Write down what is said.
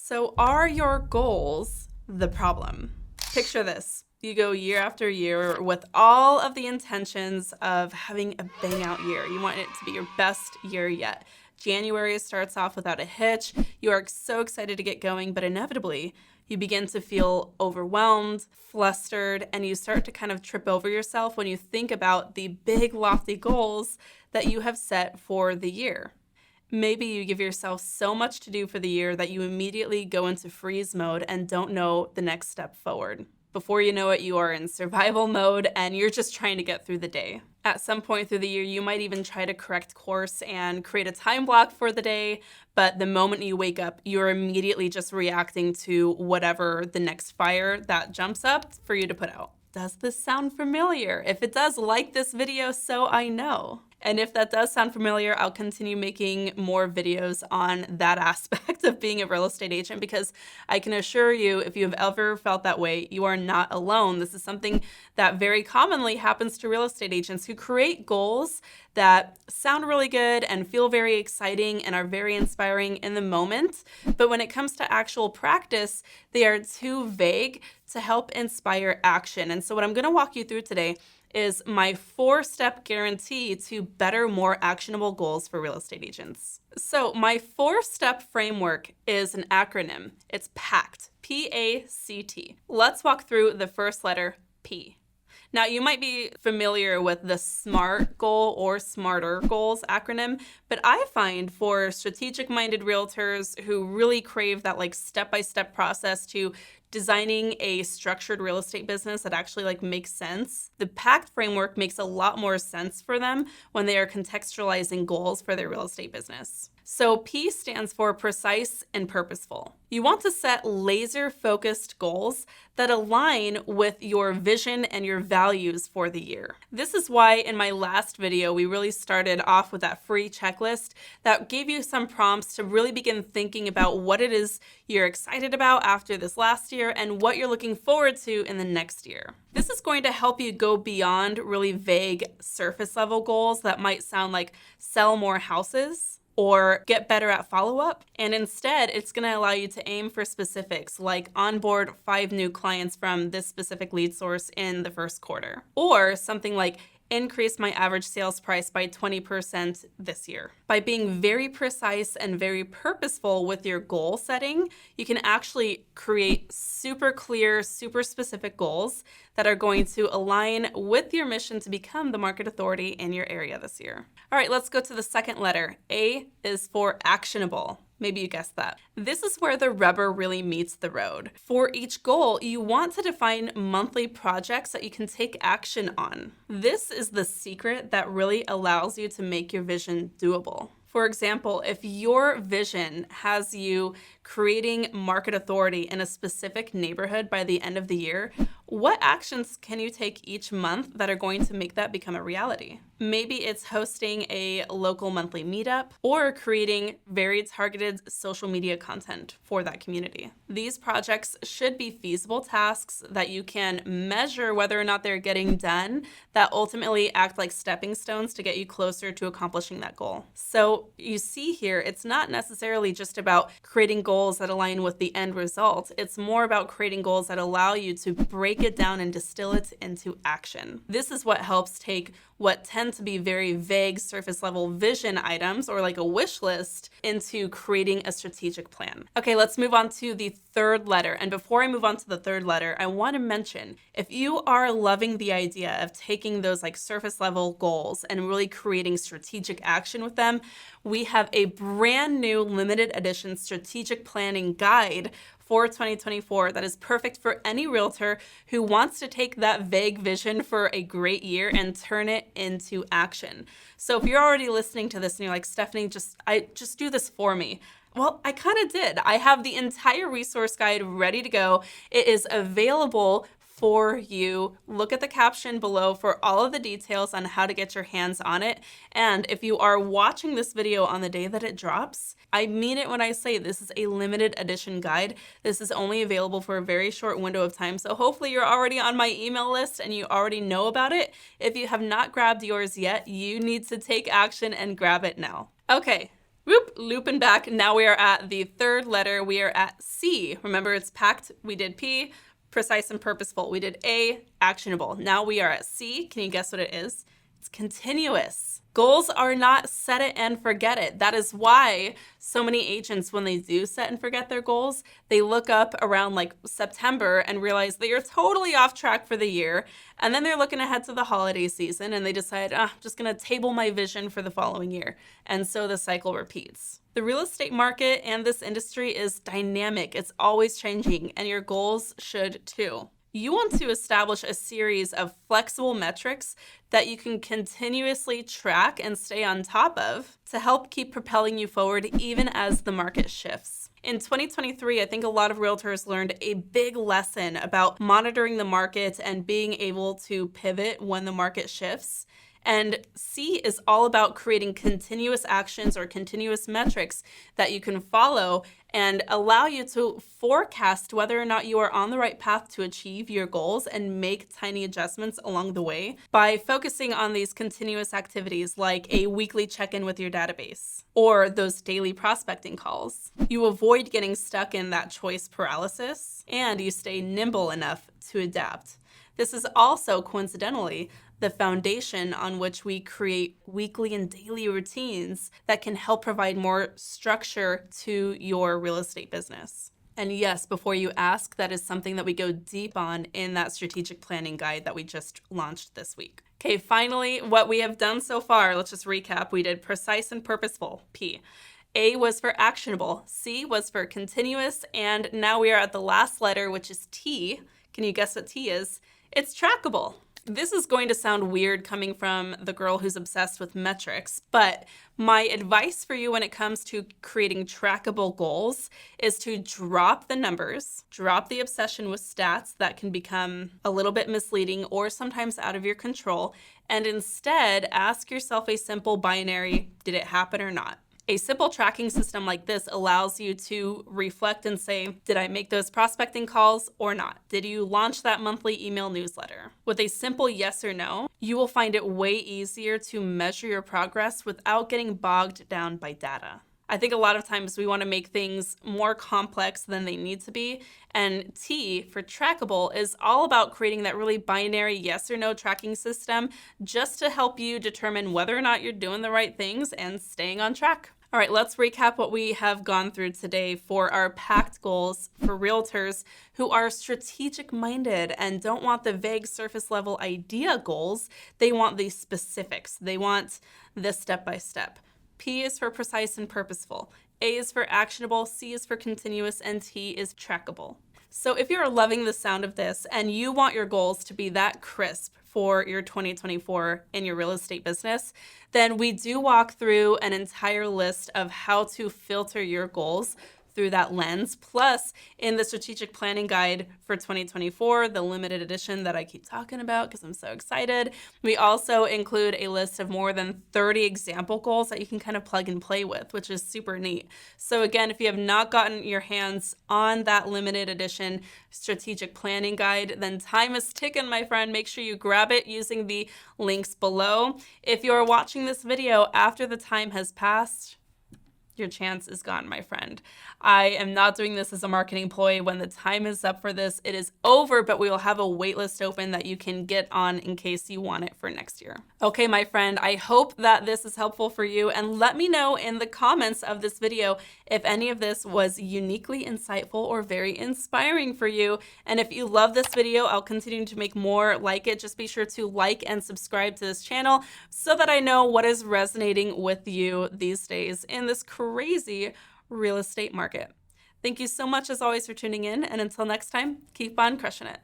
So are your goals the problem? Picture this. You go year after year with all of the intentions of having a bang out year. You want it to be your best year yet. January starts off without a hitch. You are so excited to get going, but inevitably you begin to feel overwhelmed, flustered, and you start to kind of trip over yourself when you think about the big lofty goals that you have set for the year. Maybe you give yourself so much to do for the year that you immediately go into freeze mode and don't know the next step forward. Before you know it, you are in survival mode and you're just trying to get through the day. At some point through the year, you might even try to correct course and create a time block for the day, but the moment you wake up, you're immediately just reacting to whatever the next fire that jumps up for you to put out. Does this sound familiar? If it does, like this video so I know. And if that does sound familiar, I'll continue making more videos on that aspect of being a real estate agent, because I can assure you, if you have ever felt that way, you are not alone. This is something that very commonly happens to real estate agents who create goals that sound really good and feel very exciting and are very inspiring in the moment. But when it comes to actual practice, they are too vague to help inspire action. And so what I'm going to walk you through today is my 4-step guarantee to better, more actionable goals for real estate agents. So my 4-step framework is an acronym. It's PACT, P-A-C-T. Let's walk through the first letter, P. Now, you might be familiar with the SMART goal or SMARTER goals acronym, but I find for strategic-minded realtors who really crave that step-by-step process to designing a structured real estate business that actually makes sense, the PACT framework makes a lot more sense for them when they are contextualizing goals for their real estate business. So P stands for precise and purposeful. You want to set laser-focused goals that align with your vision and your values for the year. This is why in my last video, we really started off with that free checklist that gave you some prompts to really begin thinking about what it is you're excited about after this last year and what you're looking forward to in the next year. This is going to help you go beyond really vague surface level goals that might sound like sell more houses or get better at follow-up. And instead, it's gonna allow you to aim for specifics like onboard 5 new clients from this specific lead source in the first quarter. Or something like increase my average sales price by 20% this year. By being very precise and very purposeful with your goal setting, you can actually create super clear, super specific goals that are going to align with your mission to become the market authority in your area this year. All right, let's go to the second letter. A is for actionable. Maybe you guessed that. This is where the rubber really meets the road. For each goal, you want to define monthly projects that you can take action on. This is the secret that really allows you to make your vision doable. For example, if your vision has you creating market authority in a specific neighborhood by the end of the year, what actions can you take each month that are going to make that become a reality? Maybe it's hosting a local monthly meetup or creating very targeted social media content for that community. These projects should be feasible tasks that you can measure whether or not they're getting done, that ultimately act like stepping stones to get you closer to accomplishing that goal. So you see here, it's not necessarily just about creating goals that align with the end result. It's more about creating goals that allow you to break it down and distill it into action. This is what helps take what tend to be very vague surface level vision items or like a wish list into creating a strategic plan. Okay, let's move on to the third letter. And before I move on to the third letter, I want to mention, if you are loving the idea of taking those surface level goals and really creating strategic action with them, we have a brand new limited edition strategic planning guide for 2024 that is perfect for any realtor who wants to take that vague vision for a great year and turn it into action. So if you're already listening to this and you're like, Stefanie, just do this for me. Well, I kind of did. I have the entire resource guide ready to go. It is available for you. Look at the caption below for all of the details on how to get your hands on it. And if you are watching this video on the day that it drops, I mean it when I say this is a limited edition guide. This is only available for a very short window of time. So hopefully you're already on my email list and you already know about it. If you have not grabbed yours yet, you need to take action and grab it now. Okay, Whoop, looping back. Now we are at the third letter. We are at C. Remember, it's PACT. We did P, precise and purposeful. We did A, actionable. Now we are at C. Can you guess what it is? It's continuous. Goals are not set it and forget it. That is why so many agents, when they do set and forget their goals, they look up around like September and realize that you're totally off track for the year. And then they're looking ahead to the holiday season and they decide, I'm just gonna table my vision for the following year. And so the cycle repeats. The real estate market and this industry is dynamic. It's always changing, and your goals should too. You want to establish a series of flexible metrics that you can continuously track and stay on top of to help keep propelling you forward even as the market shifts. In 2023, I think a lot of realtors learned a big lesson about monitoring the market and being able to pivot when the market shifts. And C is all about creating continuous actions or continuous metrics that you can follow and allow you to forecast whether or not you are on the right path to achieve your goals and make tiny adjustments along the way by focusing on these continuous activities like a weekly check-in with your database or those daily prospecting calls. You avoid getting stuck in that choice paralysis and you stay nimble enough to adapt. This is also, coincidentally, the foundation on which we create weekly and daily routines that can help provide more structure to your real estate business. And yes, before you ask, that is something that we go deep on in that strategic planning guide that we just launched this week. Okay, finally, what we have done so far, let's just recap. We did precise and purposeful, P. A was for actionable, C was for continuous, and now we are at the last letter, which is T. Can you guess what T is? It's trackable. This is going to sound weird coming from the girl who's obsessed with metrics, but my advice for you when it comes to creating trackable goals is to drop the numbers, drop the obsession with stats that can become a little bit misleading or sometimes out of your control, and instead ask yourself a simple binary, did it happen or not? A simple tracking system like this allows you to reflect and say, did I make those prospecting calls or not? Did you launch that monthly email newsletter? With a simple yes or no, you will find it way easier to measure your progress without getting bogged down by data. I think a lot of times we want to make things more complex than they need to be, and T for trackable is all about creating that really binary yes or no tracking system just to help you determine whether or not you're doing the right things and staying on track. All right, let's recap what we have gone through today for our PACT goals for realtors who are strategic-minded and don't want the vague surface-level idea goals. They want the specifics. They want the step-by-step. P is for precise and purposeful. A is for actionable, C is for continuous, and T is trackable. So if you're loving the sound of this and you want your goals to be that crisp for your 2024 in your real estate business, then we do walk through an entire list of how to filter your goals through that lens. Plus, in the strategic planning guide for 2024, the limited edition that I keep talking about because I'm so excited, we also include a list of more than 30 example goals that you can kind of plug and play with, which is super neat. So again, if you have not gotten your hands on that limited edition strategic planning guide, then time is ticking, my friend. Make sure you grab it using the links below. If you're watching this video after the time has passed, your chance is gone, my friend. I am not doing this as a marketing ploy. When the time is up for this, it is over, but we will have a waitlist open that you can get on in case you want it for next year. Okay, my friend, I hope that this is helpful for you, and let me know in the comments of this video if any of this was uniquely insightful or very inspiring for you. And if you love this video, I'll continue to make more like it. Just be sure to like and subscribe to this channel so that I know what is resonating with you these days in this crazy real estate market. Thank you so much as always for tuning in, and until next time, keep on crushing it.